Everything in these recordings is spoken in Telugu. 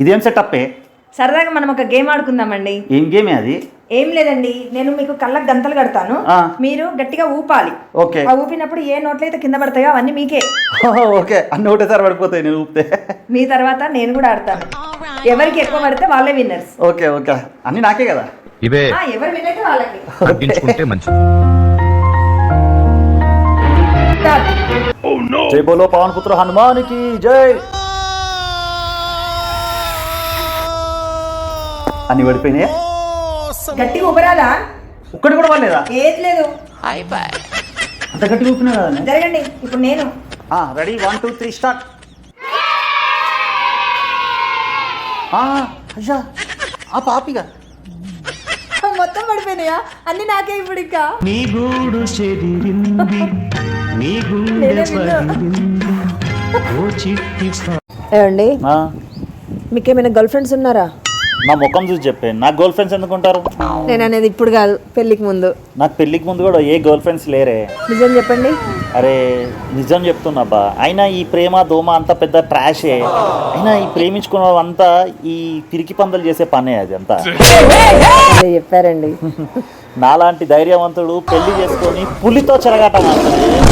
ఇదేం సెటప్పే? సరదాగా మనం ఒక గేమ్ ఆడుకుందామండి. ఏం గేమే అది? ఏం లేదండి, నేను మీకు కళ్ళకు గంతలు కడతాను, మీరు గట్టిగా ఊపాలి. ఓకే. ఆ ఊపినప్పుడు ఏ నోట్లు అయితే కింద పడతాయో అవన్నీ మీకే. ఓకే, అన్ని ఒకటేసారి పడిపోతాయి నేను ఊపితే. మీ తర్వాత నేను కూడా ఆడతాను, ఎవరికి ఎక్కువ పడితే వాళ్ళే విన్నర్స్. ఓకే ఓకే, అన్ని నాకే కదా? ఇవే ఎవరు విన్ అయితే వాళ్ళకి. తగ్గించుకుంటే మంచిది. జై బోలో పవన్ పుత్ర హనుమానికి జై. అన్ని పడిపోయినాయా? గట్టిగా ఊపరాదా? ఒక్కటి కూడా పడలేదా? ఏది లేదు. అంత గట్టిగా ఊపినా కదా? జరగండి, ఇప్పుడు నేను. Ready, 1 2 3 start. అయ్యా ఆ పాపిగా మొత్తం పడిపోయినాయా? అన్ని నాకే ఇప్పుడు. ఇంకా ఏమండి, మీకేమైనా గర్ల్ ఫ్రెండ్స్ ఉన్నారా? నా ముఖం చూసి చెప్పాను, నాకు గర్ల్ ఫ్రెండ్స్ ఎందుకు ఉంటారు? నేను అనేది ఇప్పుడు కాదు, పెళ్ళికి ముందు. నాకు పెళ్ళికి ముందు కూడా ఏ గర్ల్ ఫ్రెండ్స్ లేరే. నిజం చెప్పండి. అరే నిజం చెప్తున్నాబ్బా. అయినా ఈ ప్రేమ దోమ అంతా పెద్ద ట్రాషే. అయినా ఈ ప్రేమించుకున్న అంతా ఈ పిరికి పందలు చేసే పనే అది అంతా. చెప్పారండి. నాలాంటి ధైర్యవంతుడు పెళ్లి చేసుకొని పులితో చెరగాట మాట్లాడు.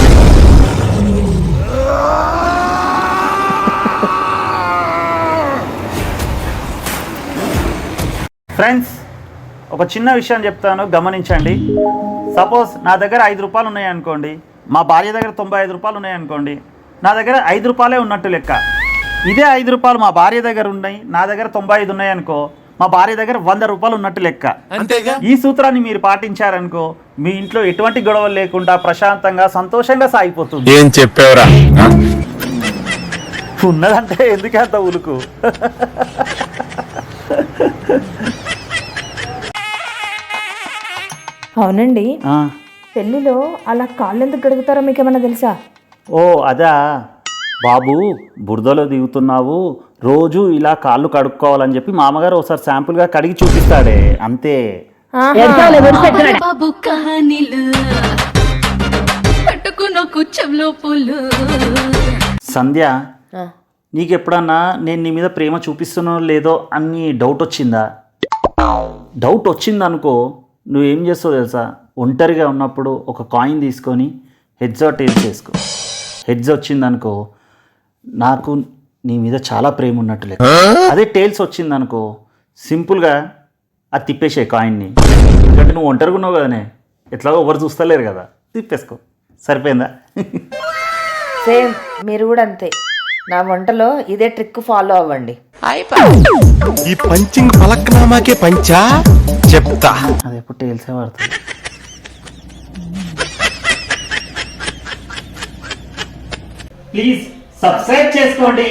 ఫ్రెండ్స్, ఒక చిన్న విషయం చెప్తాను, గమనించండి. సపోజ్ నా దగ్గర 5 రూపాయలు ఉన్నాయనుకోండి, మా భార్య దగ్గర 95 రూపాయలు ఉన్నాయనుకోండి, నా దగ్గర 5 రూపాయలే ఉన్నట్టు లెక్క. ఇదే 5 రూపాయలు మా భార్య దగ్గర ఉన్నాయి, నా దగ్గర 95 ఉన్నాయనుకో, మా భార్య దగ్గర 100 రూపాయలు ఉన్నట్టు లెక్క. ఈ సూత్రాన్ని మీరు పాటించారనుకో, మీ ఇంట్లో ఎటువంటి గొడవలు లేకుండా ప్రశాంతంగా సంతోషంగా సాగిపోతుంది. ఏం చెప్పావురా? ఉన్నదంటే ఎందుకే అంత ఉలుకు? అవునండి, పెళ్లిలో అలా కాళ్ళు ఎందుకు గడుగుతారో మీకేమన్నా తెలుసా? ఓ అదా బాబు, బురదలో దిగుతున్నావు, రోజు ఇలా కాళ్ళు కడుక్కోవాలని చెప్పి మామగారు ఒకసారి శాంపుల్గా కడిగి చూపిస్తాడే, అంతే. సంధ్య, నీకు ఎప్పుడన్నా నేను నీ మీద ప్రేమ చూపిస్తున్నానో లేదో అని డౌట్ వచ్చిందా? డౌట్ వచ్చిందనుకో, నువ్వేం చేస్తావు తెలుసా? ఒంటరిగా ఉన్నప్పుడు ఒక కాయిన్ తీసుకొని హెడ్స్ ఆర్ టైల్స్ వేసుకో. హెడ్స్ వచ్చిందనుకో, నాకు నీ మీద చాలా ప్రేమ ఉన్నట్టు. అదే టైల్స్ వచ్చిందనుకో, సింపుల్గా అది తిప్పేసే కాయిన్ని. ఎందుకంటే నువ్వు ఒంటరిగా ఉన్నావు కదనే, ఎట్లాగో ఎవరు చూస్తలేరు కదా, తిప్పేసుకో, సరిపోయిందా? సేమ్ మీరు కూడా అంతే. నా వంటలో ఇదే ట్రిక్ ఫాలో అవ్వండి. ఈ పంచింగ్ పలక్నామాకే పంచా చెప్తా. అది ఎప్పుడు టైల్సే పడుతుంది. ప్లీజ్ సబ్స్క్రైబ్ చేసుకోండి.